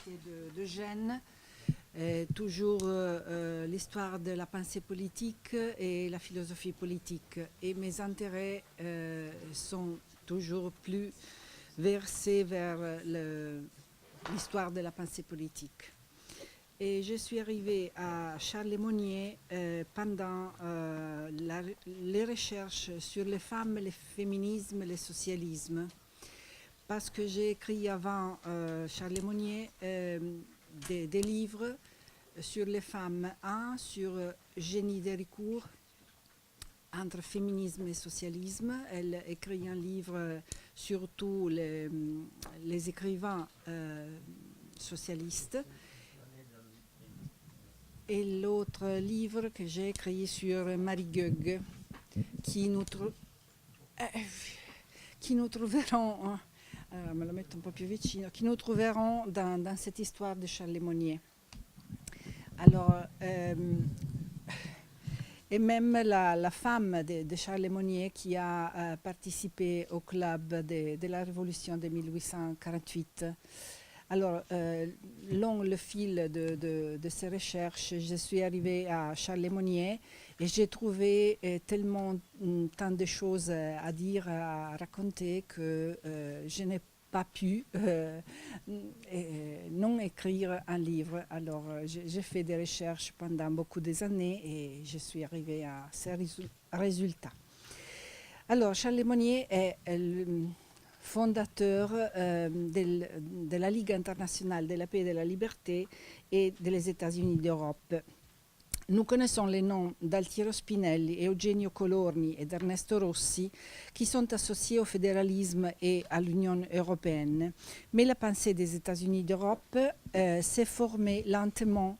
l'université de Gênes, toujours l'histoire de la pensée politique et la philosophie politique. Et mes intérêts sont toujours plus versés vers l'histoire de la pensée politique. Et je suis arrivée à Charles-Monnier pendant les recherches sur les femmes, le féminisme, le socialisme. Parce que j'ai écrit avant Charles-Monnier des livres sur les femmes. Un sur Génie Déricourt, entre féminisme et socialisme. Elle écrit un livre sur tous les écrivains socialistes. Et l'autre livre que j'ai écrit sur Marie Goegg, qui nous trouverons, me lo metto un po' più vicino, qui nous trouverons dans cette histoire de Charles-Monnier. Alors, et même la femme de Charles-Monnier qui a participé au club de la Révolution de 1848. Alors, long le fil de ces recherches, je suis arrivée à Charles-Monnier et j'ai trouvé tellement tant de choses à dire, à raconter que je n'ai pas pu non écrire un livre. Alors, j'ai fait des recherches pendant beaucoup d'années et je suis arrivée à ces résultats. Alors, Charles-Monnier est fondateur de la Ligue internationale de la paix et de la liberté et des États-Unis d'Europe. Nous connaissons les noms d'Altiero Spinelli, Eugenio Colorni et d'Ernesto Rossi qui sont associés au fédéralisme et à l'Union européenne. Mais la pensée des États-Unis d'Europe s'est formée lentement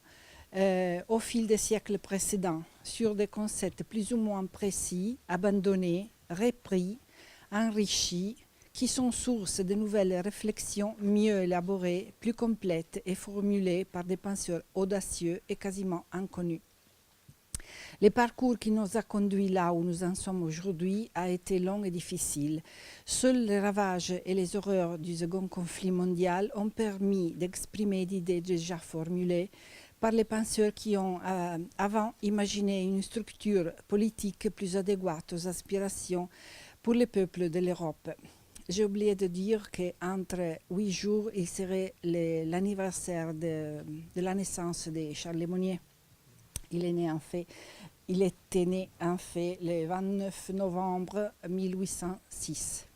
au fil des siècles précédents sur des concepts plus ou moins précis, abandonnés, repris, enrichis, qui sont source de nouvelles réflexions mieux élaborées, plus complètes et formulées par des penseurs audacieux et quasiment inconnus. Le parcours qui nous a conduits là où nous en sommes aujourd'hui a été long et difficile. Seuls les ravages et les horreurs du second conflit mondial ont permis d'exprimer des idées déjà formulées par les penseurs qui ont avant imaginé une structure politique plus adéquate aux aspirations pour les peuples de l'Europe. J'ai oublié de dire qu'entre 8 jours, il serait l'anniversaire de la naissance de Charles-Monnier. Il était né en fait le 29 novembre 1806.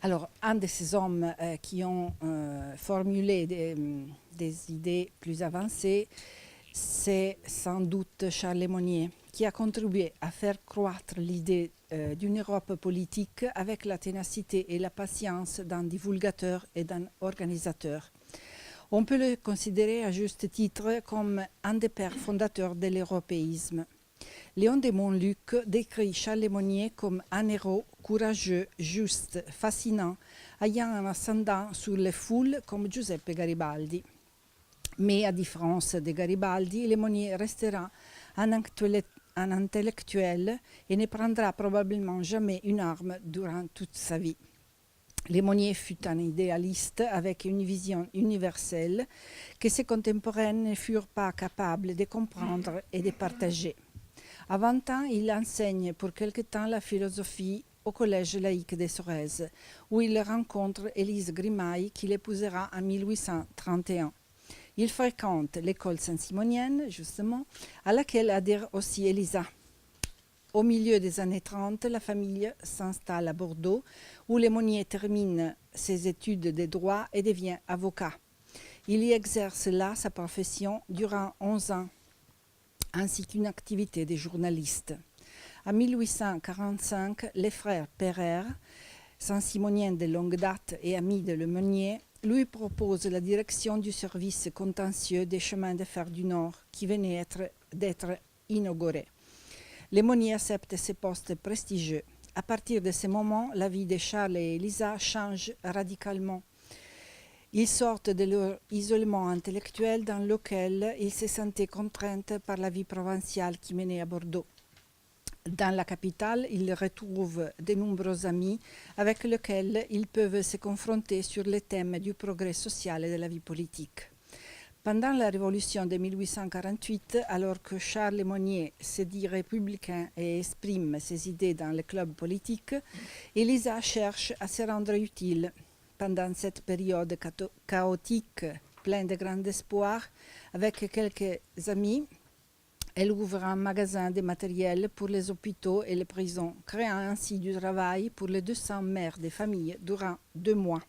Alors, un de ces hommes qui ont formulé des idées plus avancées, c'est sans doute Charles-Monnier, qui a contribué à faire croître l'idée d'une Europe politique avec la ténacité et la patience d'un divulgateur et d'un organisateur. On peut le considérer à juste titre comme un des pères fondateurs de l'européisme. Léon de Montluc décrit Charles-Monnier comme un héros courageux, juste, fascinant, ayant un ascendant sur les foules comme Giuseppe Garibaldi. Mais à différence de Garibaldi, Monnier restera un intellectuel et ne prendra probablement jamais une arme durant toute sa vie. Monnier fut un idéaliste avec une vision universelle que ses contemporains ne furent pas capables de comprendre et de partager. À 20 ans, il enseigne pour quelque temps la philosophie au collège laïque de Sorèze, où il rencontre Élise Grimaille, qui l'épousera en 1831. Il fréquente l'école saint-simonienne, justement, à laquelle adhère aussi Elisa. Au milieu des années 30, la famille s'installe à Bordeaux, où Monnier termine ses études de droit et devient avocat. Il y exerce là sa profession durant 11 ans, ainsi qu'une activité de journaliste. En 1845, les frères Pereire, saint-simoniens de longue date et amis de Monnier, lui propose la direction du service contentieux des chemins de fer du Nord qui venait d'être inauguré. Monnier accepte ces postes prestigieux. À partir de ce moment, la vie de Charles et Elisa change radicalement. Ils sortent de leur isolement intellectuel dans lequel ils se sentaient contraints par la vie provinciale qui menait à Bordeaux. Dans la capitale, ils retrouvent de nombreux amis avec lesquels ils peuvent se confronter sur les thèmes du progrès social et de la vie politique. Pendant la Révolution de 1848, alors que Charles Monnier se dit républicain et exprime ses idées dans les clubs politiques, Elisa cherche à se rendre utile. Pendant cette période chaotique, pleine de grands espoirs, avec quelques amis, elle ouvre un magasin de matériel pour les hôpitaux et les prisons, créant ainsi du travail pour les 200 mères de famille durant 2 mois.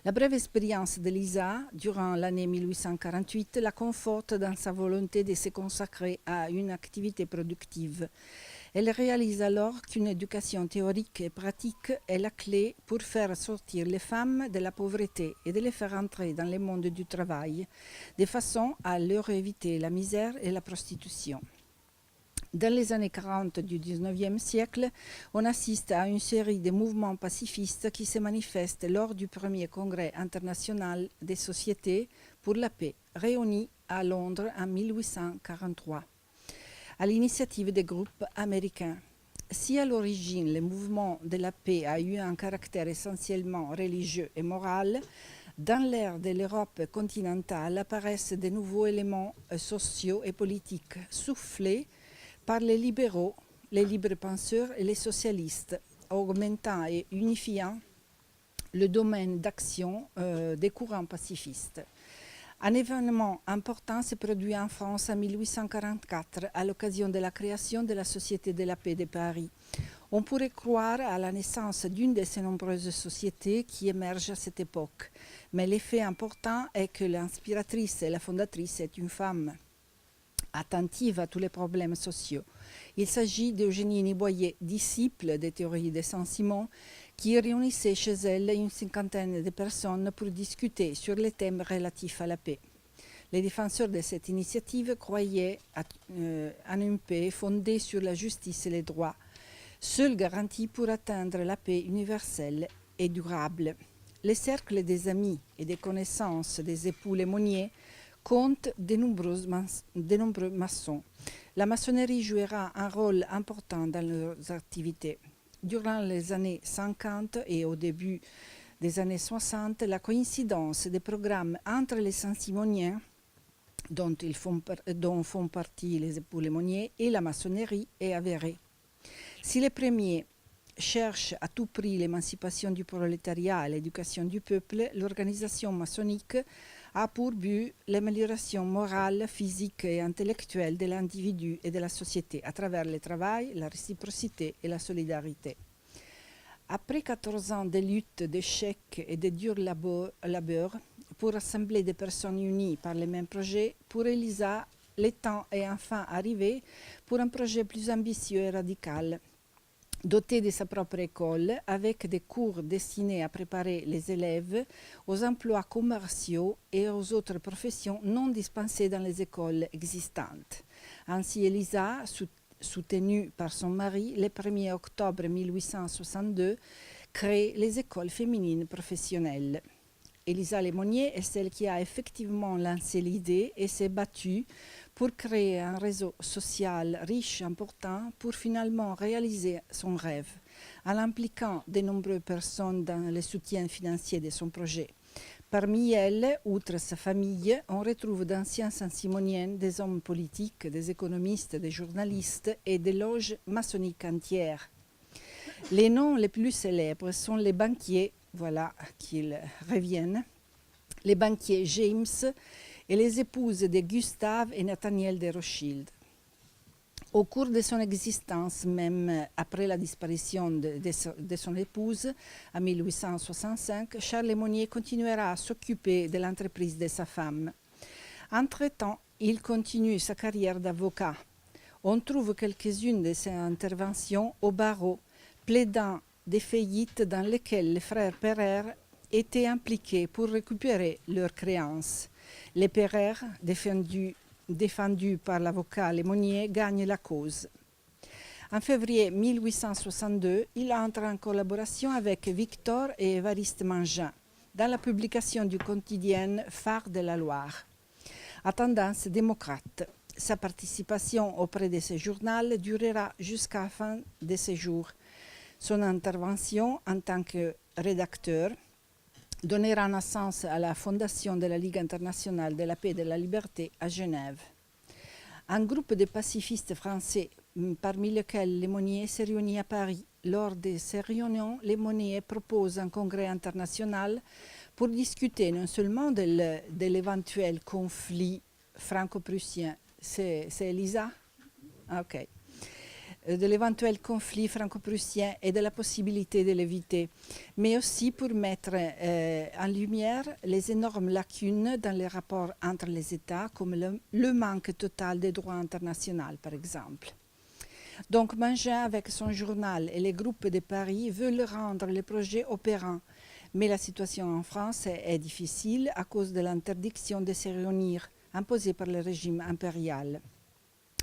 La brève expérience de Lisa, durant l'année 1848, la conforte dans sa volonté de se consacrer à une activité productive. Elle réalise alors qu'une éducation théorique et pratique est la clé pour faire sortir les femmes de la pauvreté et de les faire entrer dans le monde du travail, de façon à leur éviter la misère et la prostitution. Dans les années 40 du XIXe siècle, on assiste à une série de mouvements pacifistes qui se manifestent lors du premier congrès international des sociétés pour la paix, réuni à Londres en 1843, à l'initiative des groupes américains. Si à l'origine le mouvement de la paix a eu un caractère essentiellement religieux et moral, dans l'ère de l'Europe continentale apparaissent de nouveaux éléments sociaux et politiques soufflés par les libéraux, les libres penseurs et les socialistes, augmentant et unifiant le domaine d'action des courants pacifistes. Un événement important s'est produit en France en 1844 à l'occasion de la création de la Société de la paix de Paris. On pourrait croire à la naissance d'une de ces nombreuses sociétés qui émergent à cette époque, mais l'effet important est que l'inspiratrice et la fondatrice est une femme attentive à tous les problèmes sociaux. Il s'agit d'Eugénie Boyer, disciple des théories de Saint-Simon, qui réunissait chez elle une cinquantaine de personnes pour discuter sur les thèmes relatifs à la paix. Les défenseurs de cette initiative croyaient en une paix fondée sur la justice et les droits, seule garantie pour atteindre la paix universelle et durable. Les cercles des amis et des connaissances des époux Lemonnier compte de nombreux maçons. La maçonnerie jouera un rôle important dans leurs activités. Durant les années 50 et au début des années 60, la coïncidence des programmes entre les Saint-Simoniens, dont font partie les époux Lemonnier, et la maçonnerie est avérée. Si les premiers cherchent à tout prix l'émancipation du prolétariat et l'éducation du peuple, l'organisation maçonnique a pour but l'amélioration morale, physique et intellectuelle de l'individu et de la société à travers le travail, la réciprocité et la solidarité. Après 14 ans de lutte, d'échecs et de dur labeur pour rassembler des personnes unies par les mêmes projets, pour Elisa, le temps est enfin arrivé pour un projet plus ambitieux et radical. Dotée de sa propre école, avec des cours destinés à préparer les élèves aux emplois commerciaux et aux autres professions non dispensées dans les écoles existantes. Ainsi, Elisa, soutenue par son mari, le 1er octobre 1862, crée les écoles féminines professionnelles. Elisa Lemonnier est celle qui a effectivement lancé l'idée et s'est battue pour créer un réseau social riche et important pour finalement réaliser son rêve, en impliquant de nombreuses personnes dans le soutien financier de son projet. Parmi elles, outre sa famille, on retrouve d'anciens Saint-Simoniens, des hommes politiques, des économistes, des journalistes et des loges maçonniques entières. Les noms les plus célèbres sont les banquiers, voilà qu'ils reviennent, les banquiers James et les épouses de Gustave et Nathaniel de Rothschild. Au cours de son existence, même après la disparition de son épouse en 1865, Charles Lemonnier continuera à s'occuper de l'entreprise de sa femme. Entre-temps, il continue sa carrière d'avocat. On trouve quelques-unes de ses interventions au barreau, plaidant des faillites dans lesquelles les frères Pereire étaient impliqués pour récupérer leurs créances. Les Pereire, défendus par l'avocat Lemonnier, gagnent la cause. En février 1862, il entre en collaboration avec Victor et Évariste Mangin dans la publication du quotidien Phare de la Loire, à tendance démocrate. Sa participation auprès de ce journal durera jusqu'à la fin de ses jours. Son intervention en tant que rédacteur donnera naissance à la fondation de la Ligue internationale de la paix et de la liberté à Genève. Un groupe de pacifistes français, parmi lesquels Lemonnier, s'est réuni à Paris. Lors de ces réunions, Lemonnier propose un congrès international pour discuter non seulement de l'éventuel conflit franco-prussien. C'est Elisa? Ok. De l'éventuel conflit franco-prussien et de la possibilité de l'éviter, mais aussi pour mettre en lumière les énormes lacunes dans les rapports entre les États, comme le manque total des droits internationaux, par exemple. Donc Mangin, avec son journal et les groupes de Paris, veulent rendre le projet opérant, mais la situation en France est difficile à cause de l'interdiction de se réunir imposée par le régime impérial.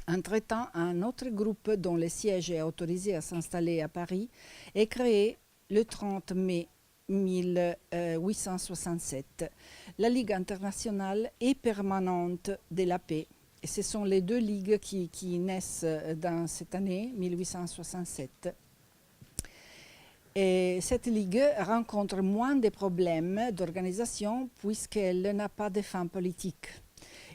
Entre-temps, un autre groupe dont le siège est autorisé à s'installer à Paris est créé le 30 mai 1867, la Ligue internationale et permanente de la paix. Et ce sont les deux ligues qui naissent dans cette année 1867. Et cette ligue rencontre moins de problèmes d'organisation puisqu'elle n'a pas de fin politique.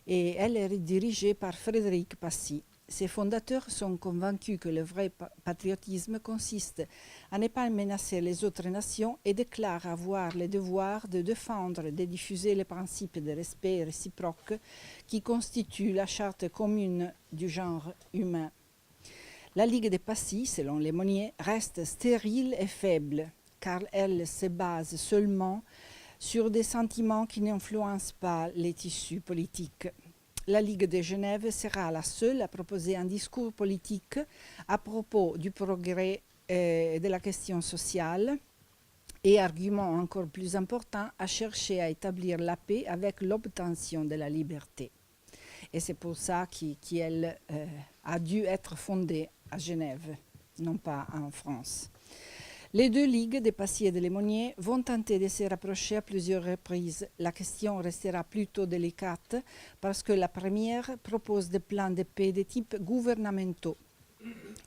Et elle est dirigée par Frédéric Passy. Ses fondateurs sont convaincus que le vrai patriotisme consiste à ne pas menacer les autres nations et déclarent avoir le devoir de défendre et de diffuser les principes de respect réciproque qui constituent la charte commune du genre humain. La Ligue de Passy, selon Lemonnier, reste stérile et faible, car elle se base seulement sur des sentiments qui n'influencent pas les tissus politiques. La Ligue de Genève sera la seule à proposer un discours politique à propos du progrès de la question sociale et, argument encore plus important, à chercher à établir la paix avec l'obtention de la liberté. Et c'est pour ça qu'elle a dû être fondée à Genève, non pas en France. Les deux ligues de Passy et de Lemonnier vont tenter de se rapprocher à plusieurs reprises. La question restera plutôt délicate parce que la première propose des plans de paix de type gouvernementaux,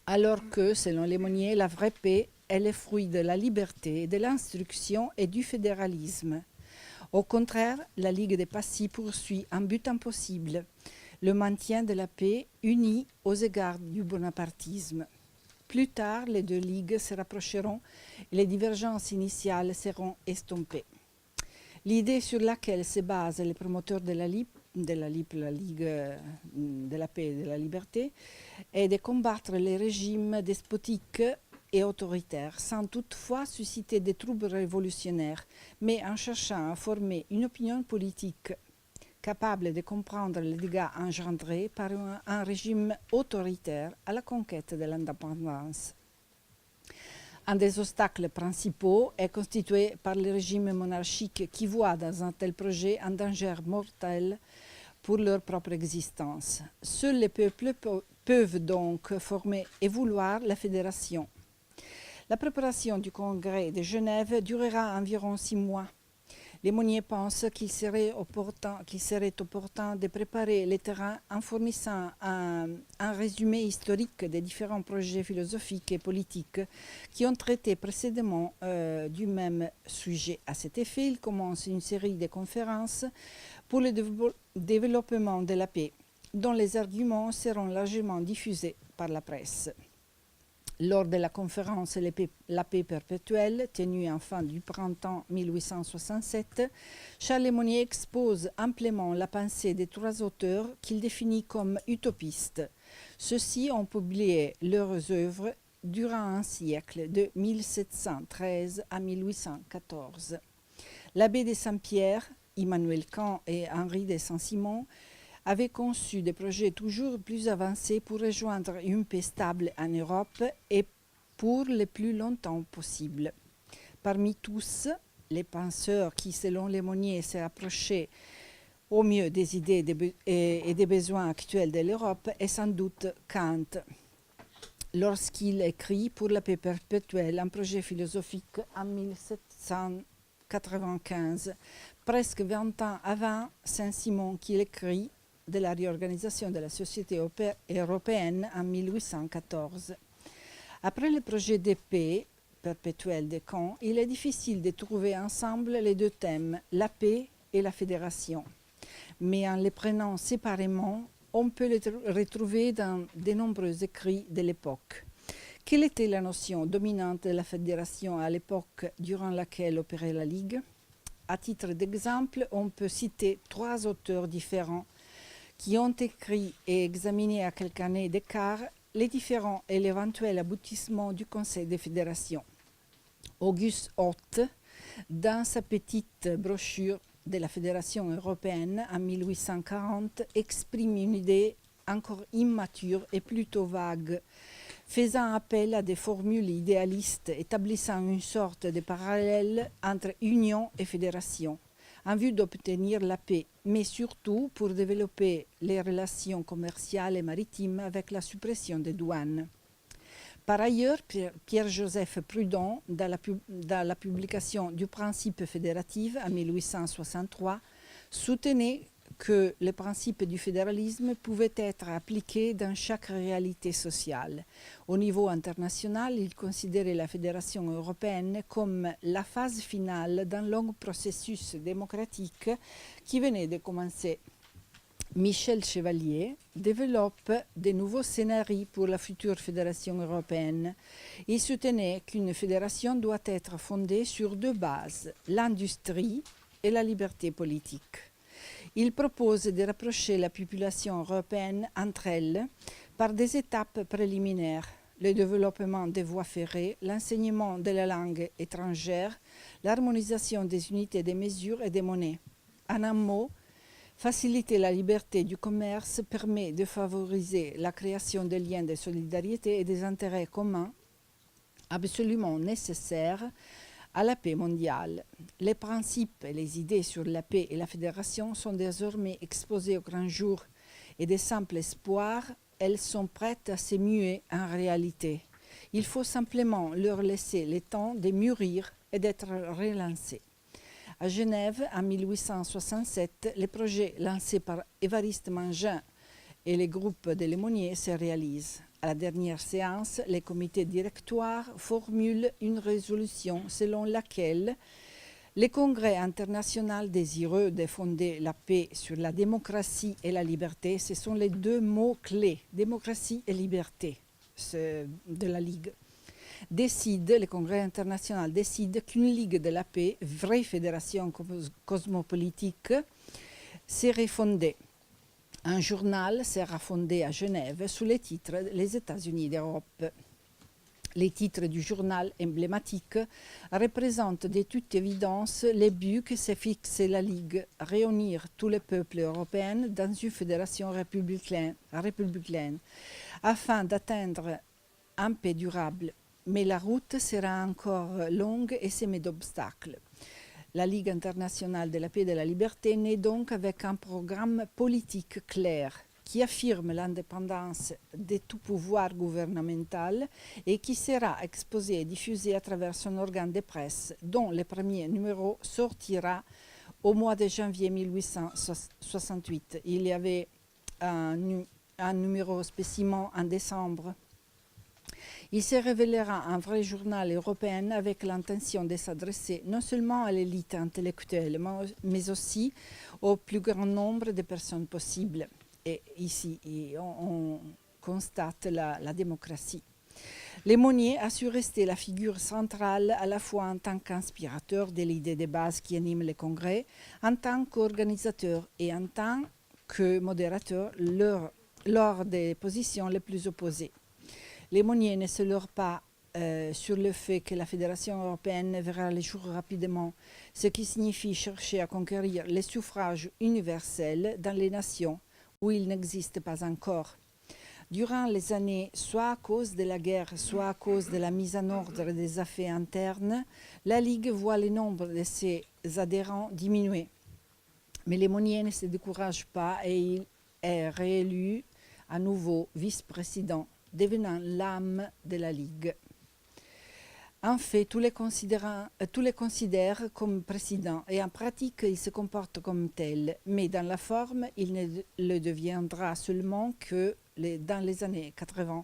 alors que, selon Lemonnier, la vraie paix est le fruit de la liberté, de l'instruction et du fédéralisme. Au contraire, la Ligue de Passy poursuit un but impossible, le maintien de la paix unie aux égards du bonapartisme. Plus tard, les deux ligues se rapprocheront et les divergences initiales seront estompées. L'idée sur laquelle se basent les promoteurs de la Ligue de la paix et de la liberté est de combattre les régimes despotiques et autoritaires, sans toutefois susciter des troubles révolutionnaires, mais en cherchant à former une opinion politique capable de comprendre les dégâts engendrés par un régime autoritaire à la conquête de l'indépendance. Un des obstacles principaux est constitué par le régime monarchique qui voit dans un tel projet un danger mortel pour leur propre existence. Seuls les peuples peuvent donc former et vouloir la fédération. La préparation du congrès de Genève durera environ 6 mois. Lemonnier pense qu'il serait opportun de préparer le terrain en fournissant un résumé historique des différents projets philosophiques et politiques qui ont traité précédemment du même sujet. À cet effet, il commence une série de conférences pour le développement de la paix, dont les arguments seront largement diffusés par la presse. Lors de la conférence La paix perpétuelle, tenue en fin du printemps 1867, Charles Lemonnier expose amplement la pensée des 3 auteurs qu'il définit comme utopistes. Ceux-ci ont publié leurs œuvres durant un siècle, de 1713 à 1814. L'abbé de Saint-Pierre, Immanuel Kant et Henri de Saint-Simon avait conçu des projets toujours plus avancés pour rejoindre une paix stable en Europe et pour le plus longtemps possible. Parmi tous, les penseurs qui, selon Lemonnier, se rapprochaient au mieux des idées et des besoins actuels de l'Europe est sans doute Kant, lorsqu'il écrit pour la paix perpétuelle un projet philosophique en 1795, presque 20 ans avant Saint-Simon, qu'il écrit de la réorganisation de la société européenne en 1814. Après le projet de paix perpétuel de Caen, il est difficile de trouver ensemble les deux thèmes, la paix et la fédération. Mais en les prenant séparément, on peut les retrouver dans de nombreux écrits de l'époque. Quelle était la notion dominante de la fédération à l'époque durant laquelle opérait la Ligue? À titre d'exemple, on peut citer 3 auteurs différents qui ont écrit et examiné à quelques années d'écart les différents et l'éventuel aboutissement du Conseil des fédérations. Auguste Hoth, dans sa petite brochure de la Fédération européenne en 1840, exprime une idée encore immature et plutôt vague, faisant appel à des formules idéalistes établissant une sorte de parallèle entre union et fédération, en vue d'obtenir la paix, mais surtout pour développer les relations commerciales et maritimes avec la suppression des douanes. Par ailleurs, Pierre-Joseph Proudhon, dans la publication du Principe fédératif en 1863, soutenait que le principe du fédéralisme pouvait être appliqué dans chaque réalité sociale. Au niveau international, il considérait la fédération européenne comme la phase finale d'un long processus démocratique qui venait de commencer. Michel Chevalier développe de nouveaux scénarios pour la future fédération européenne. Il soutenait qu'une fédération doit être fondée sur 2 bases, l'industrie et la liberté politique. Il propose de rapprocher la population européenne entre elles par des étapes préliminaires, le développement des voies ferrées, l'enseignement de la langue étrangère, l'harmonisation des unités de mesure et des monnaies. En un mot, faciliter la liberté du commerce permet de favoriser la création de liens de solidarité et des intérêts communs absolument nécessaires à la paix mondiale. Les principes et les idées sur la paix et la fédération sont désormais exposés au grand jour et des simples espoirs, elles sont prêtes à se muer en réalité. Il faut simplement leur laisser le temps de mûrir et d'être relancés. À Genève, en 1867, les projets lancés par Évariste Mangin et les groupes de Lemonnier se réalisent. À la dernière séance, les comités directoires formulent une résolution selon laquelle le Congrès international désireux de fonder la paix sur la démocratie et la liberté, ce sont les 2 mots clés, démocratie et liberté, de la Ligue. Le Congrès international décide qu'une Ligue de la paix, vraie fédération cosmopolitique, serait fondée. Un journal sera fondé à Genève sous le titre « Les États-Unis d'Europe ». Les titres du journal emblématique représentent de toute évidence les buts que s'est fixé la Ligue, réunir tous les peuples européens dans une fédération républicaine afin d'atteindre un paix durable. Mais la route sera encore longue et semée d'obstacles. La Ligue internationale de la paix et de la liberté naît donc avec un programme politique clair qui affirme l'indépendance de tout pouvoir gouvernemental et qui sera exposé et diffusé à travers son organe de presse, dont le premier numéro sortira au mois de janvier 1868. Il y avait un numéro spécimen en décembre. Il se révélera un vrai journal européen avec l'intention de s'adresser non seulement à l'élite intellectuelle, mais aussi au plus grand nombre de personnes possibles. Et ici, on constate la démocratie. Lemonnier a su rester la figure centrale à la fois en tant qu'inspirateur de l'idée de base qui anime le congrès, en tant qu'organisateur et en tant que modérateur lors des positions les plus opposées. Lemonnier ne se leurre pas sur le fait que la Fédération européenne verra le jour rapidement, ce qui signifie chercher à conquérir les suffrages universels dans les nations où il n'existe pas encore. Durant les années, soit à cause de la guerre, soit à cause de la mise en ordre des affaires internes, la Ligue voit le nombre de ses adhérents diminuer. Mais Lemonnier ne se décourage pas et il est réélu à nouveau vice-président, devenant l'âme de la Ligue. En fait, tous les considèrent comme président et en pratique, il se comporte comme tel. Mais dans la forme, il ne le deviendra seulement que dans les années 80.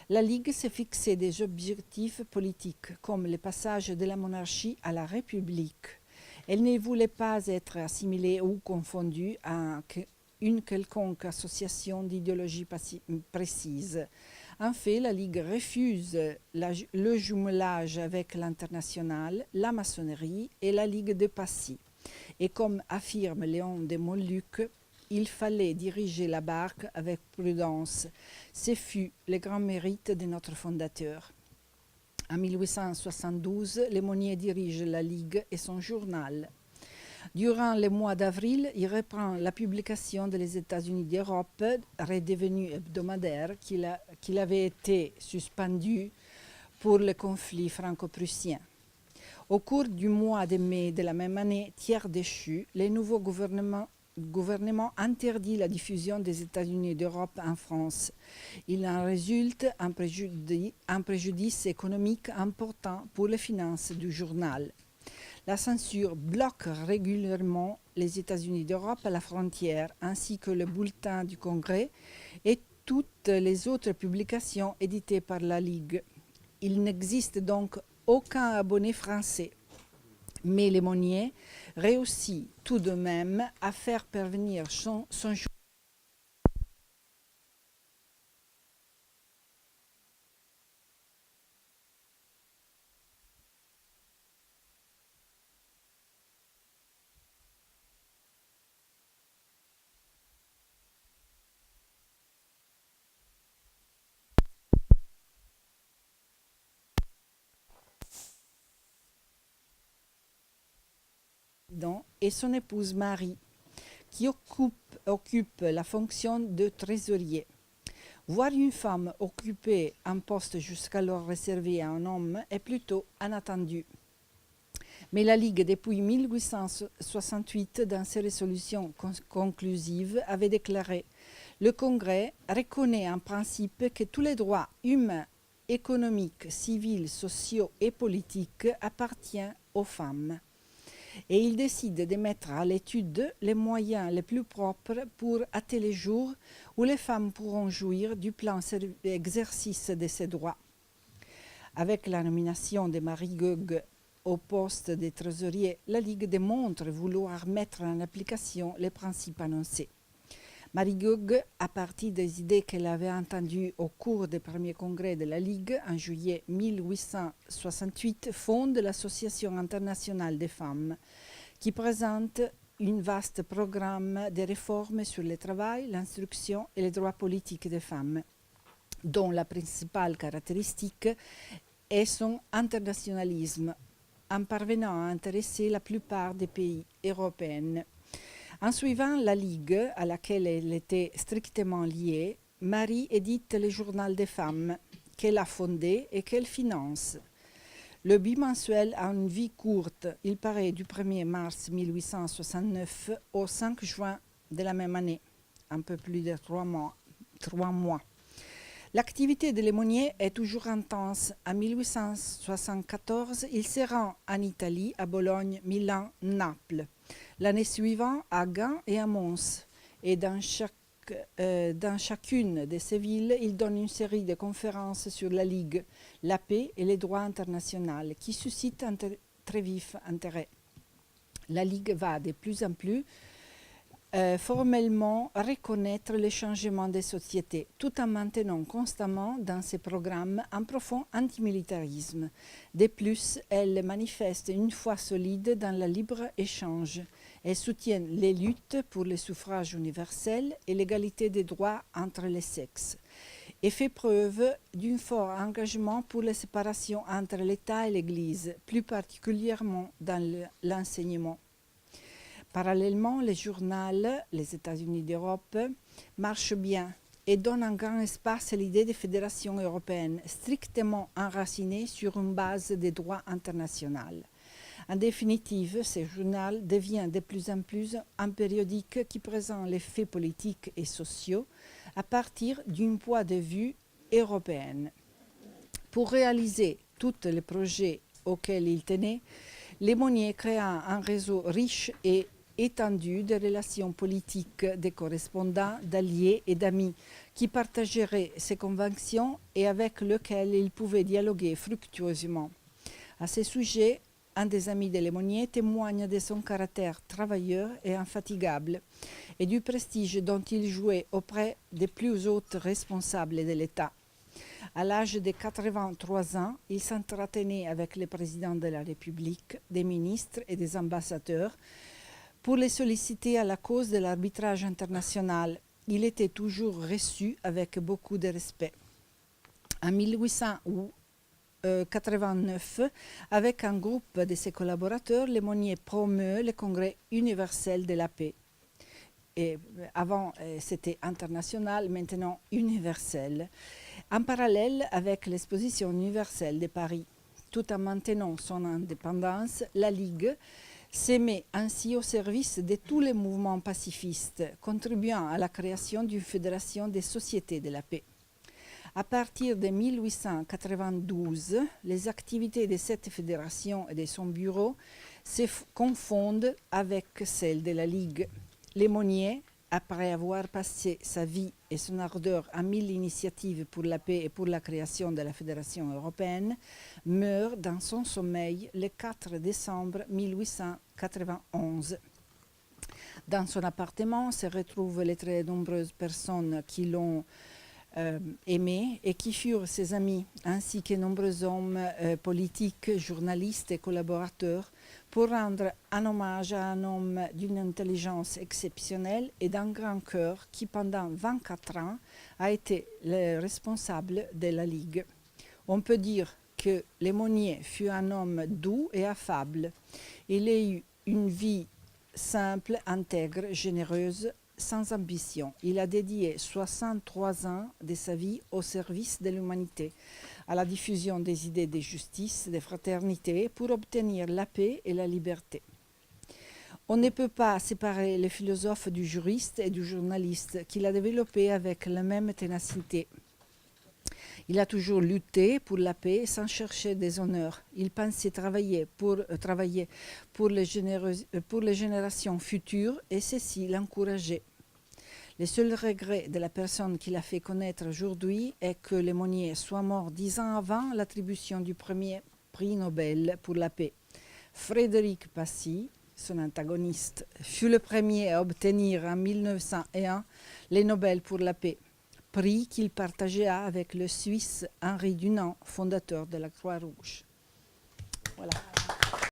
La Ligue s'est fixé des objectifs politiques, comme le passage de la monarchie à la République. Elle ne voulait pas être assimilée ou confondue à une quelconque association d'idéologie précise. En fait, la Ligue refuse le jumelage avec l'international, la maçonnerie et la Ligue de Passy. Et comme affirme Léon de Montluc, il fallait diriger la barque avec prudence. Ce fut le grand mérite de notre fondateur. En 1872, Lemonnier dirige la Ligue et son journal. Durant le mois d'avril, il reprend la publication des États-Unis d'Europe, redevenu hebdomadaire, qu'il avait été suspendu pour le conflit franco-prussien. Au cours du mois de mai de la même année, tiers déchu, le nouveau gouvernement interdit la diffusion des États-Unis d'Europe en France. Il en résulte un préjudice économique important pour les finances du journal. La censure bloque régulièrement les États-Unis d'Europe à la frontière, ainsi que le bulletin du Congrès et toutes les autres publications éditées par la Ligue. Il n'existe donc aucun abonné français. Mais Lemonnier réussit tout de même à faire parvenir son et son épouse Marie, qui occupe la fonction de trésorier. Voir une femme occuper un poste jusqu'alors réservé à un homme est plutôt inattendu. Mais la Ligue, depuis 1868, dans ses résolutions conclusives, avait déclaré « Le Congrès reconnaît en principe que tous les droits humains, économiques, civils, sociaux et politiques appartiennent aux femmes. » Et il décide de mettre à l'étude les moyens les plus propres pour hâter les jours où les femmes pourront jouir du plein exercice de ces droits. Avec la nomination de Marie Goegg au poste de trésorier, la Ligue démontre vouloir mettre en application les principes annoncés. Marie Goegg, à partir des idées qu'elle avait entendues au cours des premiers congrès de la Ligue en juillet 1868, fonde l'Association internationale des femmes, qui présente un vaste programme de réformes sur le travail, l'instruction et les droits politiques des femmes, dont la principale caractéristique est son internationalisme, en parvenant à intéresser la plupart des pays européens. En suivant la Ligue, à laquelle elle était strictement liée, Marie édite le Journal des femmes, qu'elle a fondé et qu'elle finance. Le bimensuel a une vie courte. Il paraît du 1er mars 1869 au 5 juin de la même année, un peu plus de 3 mois. L'activité de Lemonnier est toujours intense. En 1874, il se rend en Italie, à Bologne, Milan, Naples. L'année suivante, à Gand et à Mons. Et dans chacune de ces villes, il donne une série de conférences sur la Ligue, la paix et les droits internationaux qui suscitent un très vif intérêt. La Ligue va de plus en plus formellement reconnaître les changements des sociétés, tout en maintenant constamment dans ses programmes un profond antimilitarisme. De plus, elle manifeste une foi solide dans le libre-échange. Elle soutient les luttes pour le suffrage universel et l'égalité des droits entre les sexes, et fait preuve d'un fort engagement pour la séparation entre l'État et l'Église, plus particulièrement dans l'enseignement. Parallèlement, le journal Les États-Unis d'Europe marche bien et donne un grand espace à l'idée de fédération européenne, strictement enracinée sur une base des droits internationaux. En définitive, ce journal devient de plus en plus un périodique qui présente les faits politiques et sociaux à partir d'un point de vue européen. Pour réaliser tous les projets auxquels il tenait, Lemonnier créa un réseau riche et étendu de relations politiques, de correspondants, d'alliés et d'amis qui partageraient ses convictions et avec lesquels il pouvait dialoguer fructueusement. À ce sujet, un des amis de Lemonnier témoigne de son caractère travailleur et infatigable et du prestige dont il jouait auprès des plus hautes responsables de l'État. À l'âge de 83 ans, il s'entretenait avec le président de la République, des ministres et des ambassadeurs pour les solliciter à la cause de l'arbitrage international. Il était toujours reçu avec beaucoup de respect. En 1889, avec un groupe de ses collaborateurs, Lemonnier promeut le Congrès universel de la paix. Et avant, c'était international, maintenant universel, en parallèle avec l'exposition universelle de Paris. Tout en maintenant son indépendance, la Ligue se met ainsi au service de tous les mouvements pacifistes, contribuant à la création d'une fédération des sociétés de la paix. À partir de 1892, les activités de cette fédération et de son bureau se confondent avec celles de la Ligue. Lemonnier, après avoir passé sa vie et son ardeur à 1000 initiatives pour la paix et pour la création de la Fédération européenne, meurt dans son sommeil le 4 décembre 1891. Dans son appartement se retrouvent les très nombreuses personnes qui l'ont aimé et qui furent ses amis, ainsi que nombreux hommes politiques, journalistes et collaborateurs, pour rendre un hommage à un homme d'une intelligence exceptionnelle et d'un grand cœur qui, pendant 24 ans, a été le responsable de la Ligue. On peut dire que Lemonnier fut un homme doux et affable. Il a eu une vie simple, intègre, généreuse, sans ambition. Il a dédié 63 ans de sa vie au service de l'humanité, à la diffusion des idées de justice, de fraternité, pour obtenir la paix et la liberté. On ne peut pas séparer le philosophe du juriste et du journaliste qu'il a développé avec la même ténacité. Il a toujours lutté pour la paix sans chercher des honneurs. Il pensait travailler pour les générations futures et ceci l'encourageait. Le seul regret de la personne qui l'a fait connaître aujourd'hui est que Lemonnier soit mort 10 ans avant l'attribution du premier prix Nobel pour la paix. Frédéric Passy, son antagoniste, fut le premier à obtenir en 1901 le Nobel pour la paix, prix qu'il partagea avec le Suisse Henri Dunant, fondateur de la Croix-Rouge. Voilà.